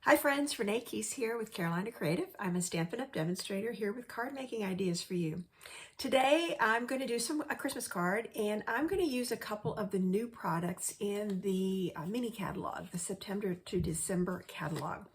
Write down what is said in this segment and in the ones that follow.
Hi friends, Renee Keese here with Carolina Creative. I'm a Stampin' Up! Demonstrator here with card making ideas for you. Today I'm going to do a Christmas card, and I'm going to use a couple of the new products in the mini catalog, the September to December catalog.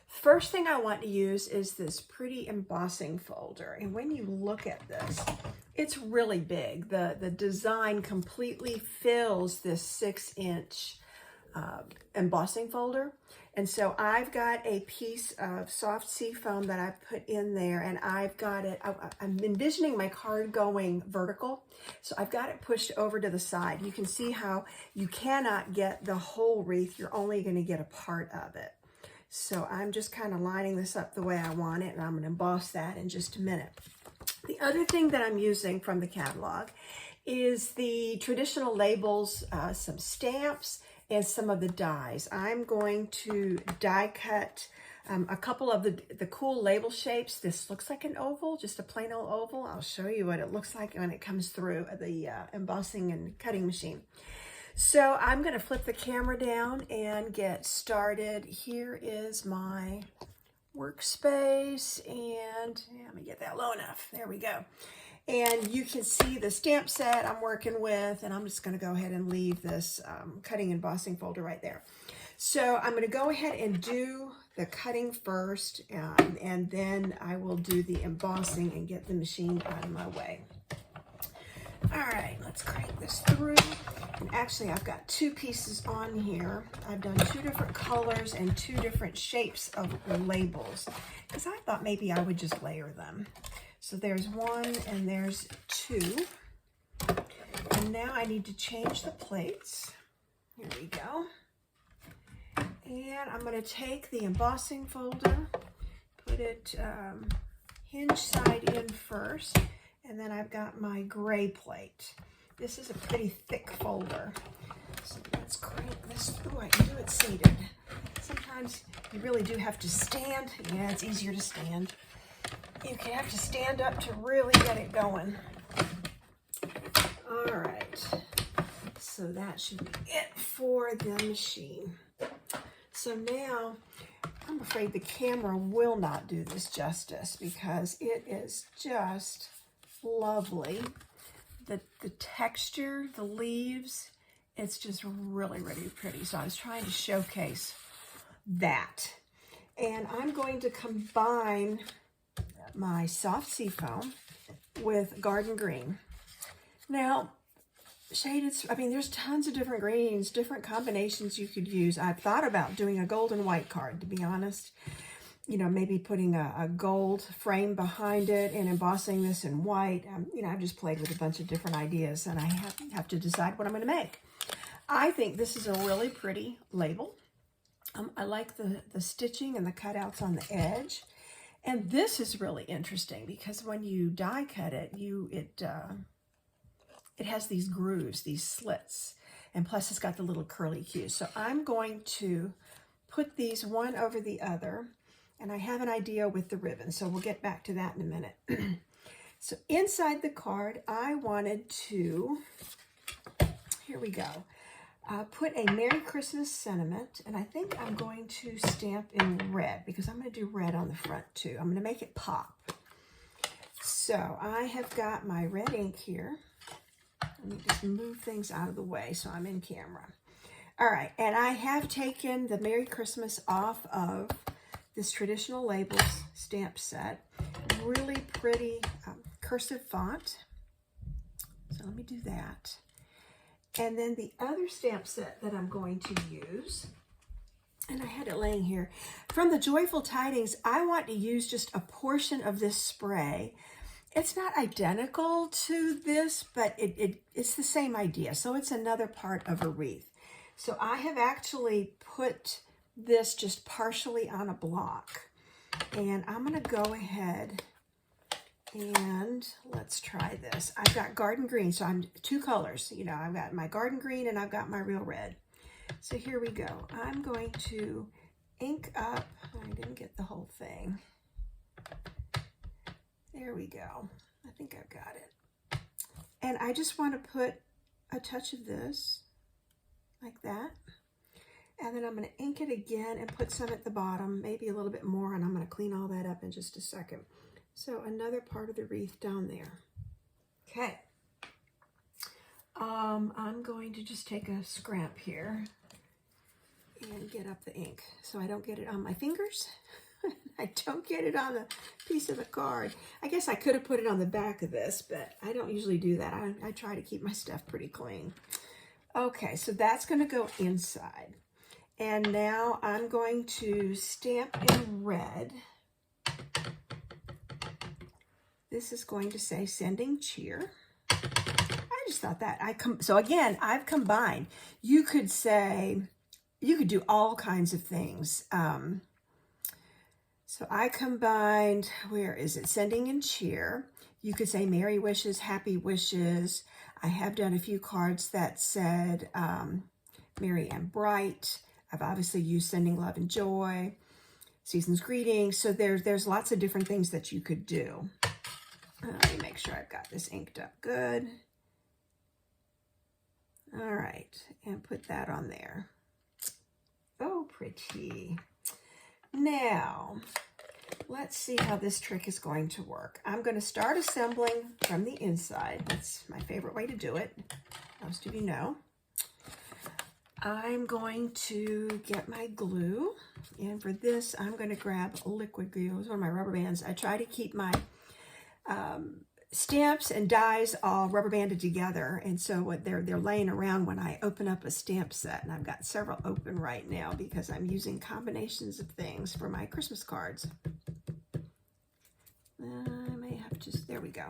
First thing I want to use is this pretty embossing folder, and when you look at this, it's really big. The design completely fills this 6-inch embossing folder. And so I've got a piece of soft seafoam that I've put in there, and I've got it, I'm envisioning my card going vertical. So I've got it pushed over to the side. You can see how you cannot get the whole wreath. You're only going to get a part of it. So I'm just kind of lining this up the way I want it, and I'm going to emboss that in just a minute. The other thing that I'm using from the catalog is the traditional labels, some stamps, and some of the dies. I'm going to die cut a couple of the cool label shapes. This looks like an oval, just a plain old oval. I'll show you what it looks like when it comes through the embossing and cutting machine. So I'm going to flip the camera down and get started. Here is my workspace, and let me get that low enough. There we go. And you can see the stamp set I'm working with, and I'm just going to go ahead and leave this cutting and embossing folder right there. So I'm going to go ahead and do the cutting first, and then I will do the embossing and get the machine out of my way. All right, let's crank this through. And actually, I've got two pieces on here. I've done two different colors and two different shapes of labels, because I thought maybe I would just layer them. So there's one and there's two. And now I need to change the plates. Here we go. And I'm going to take the embossing folder, put it hinge side in first, and then I've got my gray plate. This is a pretty thick folder. So let's crank this through. I can do it seated. Sometimes you really do have to stand. Yeah, it's easier to stand. You can have to stand up to really get it going. All right, so that should be it for the machine. So now, I'm afraid the camera will not do this justice because it is just lovely. The texture, the leaves, it's just really, really pretty. So I was trying to showcase that. And I'm going to combine my soft seafoam with garden green. Now, shaded, I mean, there's tons of different greens, different combinations you could use. I've thought about doing a gold and white card, to be honest. You know, maybe putting a gold frame behind it and embossing this in white. You know, I've just played with a bunch of different ideas, and I have to decide what I'm going to make. I think this is a really pretty label. I like the stitching and the cutouts on the edge. And this is really interesting because when you die cut it, it has these grooves, these slits, and plus it's got the little curly cues. So I'm going to put these one over the other, and I have an idea with the ribbon, so we'll get back to that in a minute. So inside the card, I wanted to, here we go, put a Merry Christmas sentiment, and I think I'm going to stamp in red because I'm going to do red on the front too. I'm going to make it pop. So I have got my red ink here. Let me just move things out of the way so I'm in camera. All right, and I have taken the Merry Christmas off of this traditional labels stamp set. Really pretty cursive font. So let me do that. And then the other stamp set that I'm going to use, and I had it laying here, from the Joyful Tidings, I want to use just a portion of this spray. It's not identical to this, but it's the same idea. So it's another part of a wreath. So I have actually put this just partially on a block. And I'm going to go ahead and let's try this. I've got garden green, so I'm two colors. You know, I've got my garden green and I've got my real red. So here we go. I'm going to ink up. I didn't get the whole thing. There we go. I think I've got it. And I just want to put a touch of this like that. And then I'm going to ink it again and put some at the bottom, maybe a little bit more, and I'm going to clean all that up in just a second. So another part of the wreath down there. Okay. I'm going to just take a scrap here and get up the ink so I don't get it on my fingers. I don't get it on the piece of the card. I guess I could have put it on the back of this, but I don't usually do that. I try to keep my stuff pretty clean. Okay, so that's going to go inside. And now I'm going to stamp in red. This is going to say sending cheer. I just thought that. So again, I've combined. You could say, you could do all kinds of things. So I combined, where is it? Sending in cheer. You could say merry wishes, happy wishes. I have done a few cards that said merry and bright. I've obviously used sending love and joy, season's greetings. So there's lots of different things that you could do. Let me make sure I've got this inked up good. All right, and put that on there. Oh, pretty. Now, let's see how this trick is going to work. I'm going to start assembling from the inside. That's my favorite way to do it. Most of you know. I'm going to get my glue, and for this, I'm going to grab liquid glue. It's one of my rubber bands. I try to keep my stamps and dies all rubber banded together, and so what they're laying around when I open up a stamp set, and I've got several open right now because I'm using combinations of things for my Christmas cards. I may have to, there we go.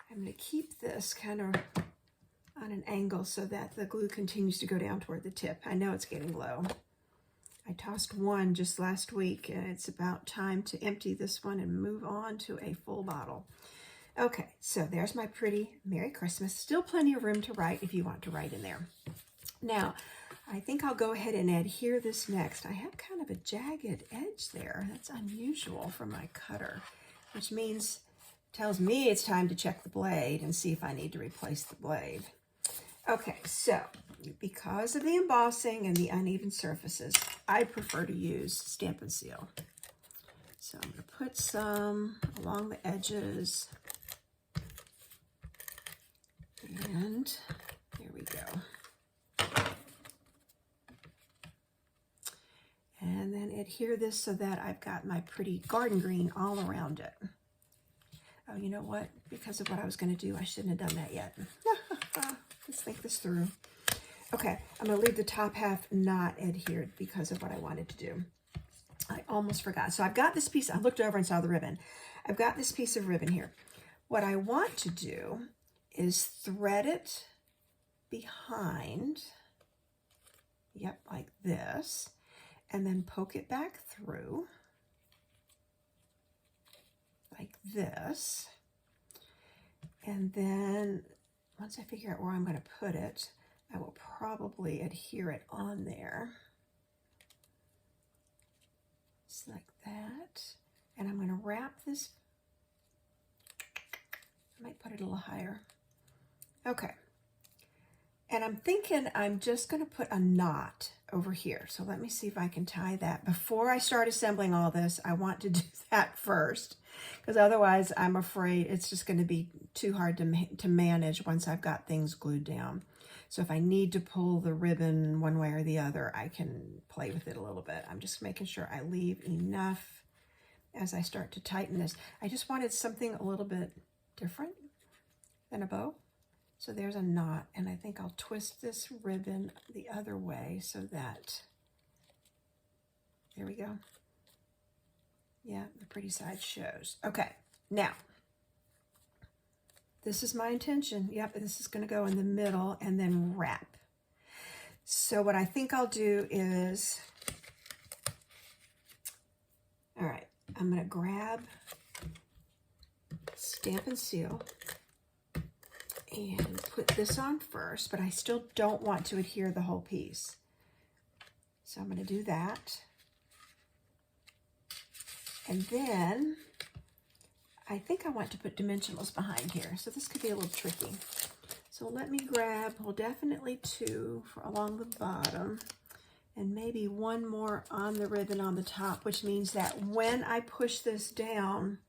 I'm going to keep this kind of on an angle so that the glue continues to go down toward the tip. I know it's getting low. I tossed one just last week, and it's about time to empty this one and move on to a full bottle. Okay, so there's my pretty Merry Christmas. Still plenty of room to write if you want to write in there. Now, I think I'll go ahead and adhere this next. I have kind of a jagged edge there. That's unusual for my cutter, which means, tells me it's time to check the blade and see if I need to replace the blade. Okay, so because of the embossing and the uneven surfaces, I prefer to use Stamp and Seal. So I'm going to put some along the edges. And there we go. And then adhere this so that I've got my pretty garden green all around it. Oh, you know what? Because of what I was going to do, I shouldn't have done that yet. Let's think this through. Okay, I'm going to leave the top half not adhered because of what I wanted to do. I almost forgot. So I've got this piece. I looked over and saw the ribbon. I've got this piece of ribbon here. What I want to do is thread it behind, yep, like this, and then poke it back through like this. And then once I figure out where I'm going to put it, I will probably adhere it on there. Just like that. And I'm going to wrap this. I might put it a little higher. Okay. And I'm thinking I'm just going to put a knot over here. So let me see if I can tie that. Before I start assembling all this, I want to do that first, because otherwise I'm afraid it's just going to be too hard to manage once I've got things glued down. So if I need to pull the ribbon one way or the other, I can play with it a little bit. I'm just making sure I leave enough as I start to tighten this. I just wanted something a little bit different than a bow. So there's a knot, and I think I'll twist this ribbon the other way so that, there we go. Yeah, the pretty side shows. Okay, now, this is my intention. Yep, this is going to go in the middle and then wrap. So what I think I'll do is, all right, I'm going to grab Stamp and Seal and put this on first, but I still don't want to adhere the whole piece. So I'm going to do that. And then I think I want to put dimensionals behind here, so this could be a little tricky. So let me grab, well, definitely two for along the bottom, and maybe one more on the ribbon on the top, which means that when I push this down,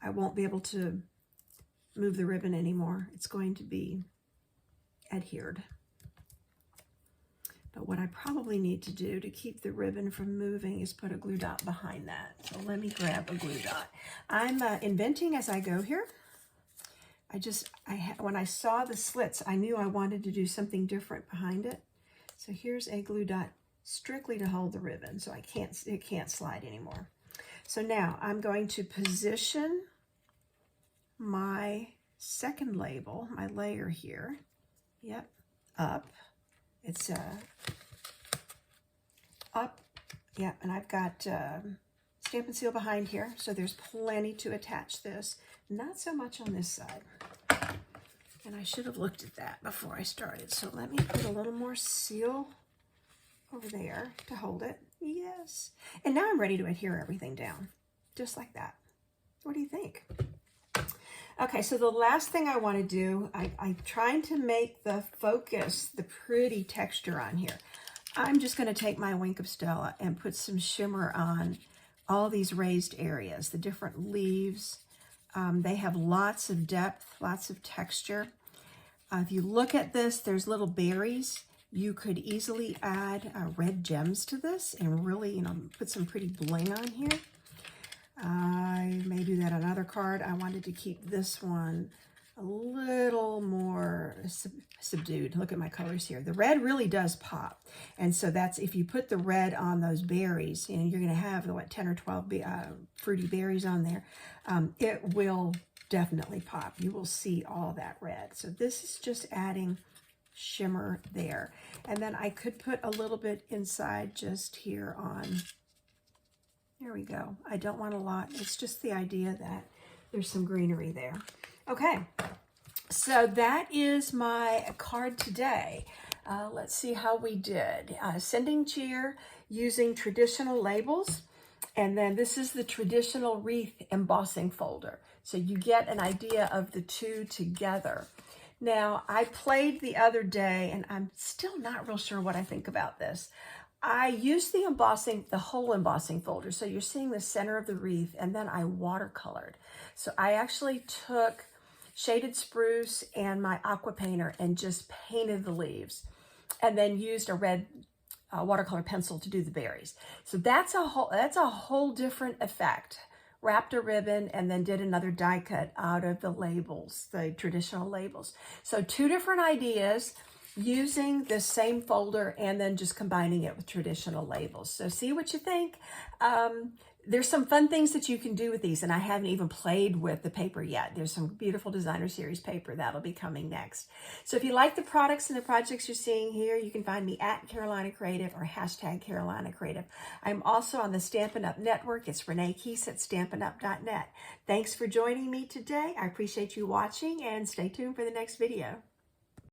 I won't be able to move the ribbon anymore. It's going to be adhered. But what I probably need to do to keep the ribbon from moving is put a glue dot behind that. So let me grab a glue dot. I'm inventing as I go here. When I saw the slits, I knew I wanted to do something different behind it. So here's a glue dot strictly to hold the ribbon, so it can't slide anymore. So now I'm going to position my second label, my layer here. Yep, up. It's up. Yep, and I've got Stamp and Seal behind here, so there's plenty to attach this. Not so much on this side. And I should have looked at that before I started. So let me put a little more seal over there to hold it. Yes. And now I'm ready to adhere everything down, just like that. What do you think? Okay, so the last thing I want to do, I'm trying to make the focus, the pretty texture on here. I'm just going to take my Wink of Stella and put some shimmer on all these raised areas, the different leaves. They have lots of depth, lots of texture. If you look at this, there's little berries. You could easily add red gems to this and really, put some pretty bling on here. I may do that on another card. I wanted to keep this one a little more subdued. Look at my colors here. The red really does pop. And so that's, if you put the red on those berries, you're going to have, 10 or 12 fruity berries on there, it will definitely pop. You will see all that red. So this is just adding shimmer there. And then I could put a little bit inside just here on, there we go. I don't want a lot. It's just the idea that there's some greenery there. Okay, so that is my card today. Let's see how we did. Sending cheer using traditional labels. And then this is the traditional Wreath embossing folder. So you get an idea of the two together. Now, I played the other day, and I'm still not real sure what I think about this. I used the embossing, the whole embossing folder. So you're seeing the center of the wreath, and then I watercolored. So I actually took shaded spruce and my aqua painter and just painted the leaves, and then used a red watercolor pencil to do the berries. So that's a whole different effect. Wrapped a ribbon and then did another die cut out of the labels, the traditional labels. So two different ideas using the same folder and then just combining it with traditional labels. So see what you think. There's some fun things that you can do with these, and I haven't even played with the paper yet. There's some beautiful designer series paper that'll be coming next. So if you like the products and the projects you're seeing here, you can find me at Carolina Creative or hashtag Carolina Creative. I'm also on the Stampin' Up! Network. It's Renee Keese at Stampin'Up.net. Thanks for joining me today. I appreciate you watching, and stay tuned for the next video.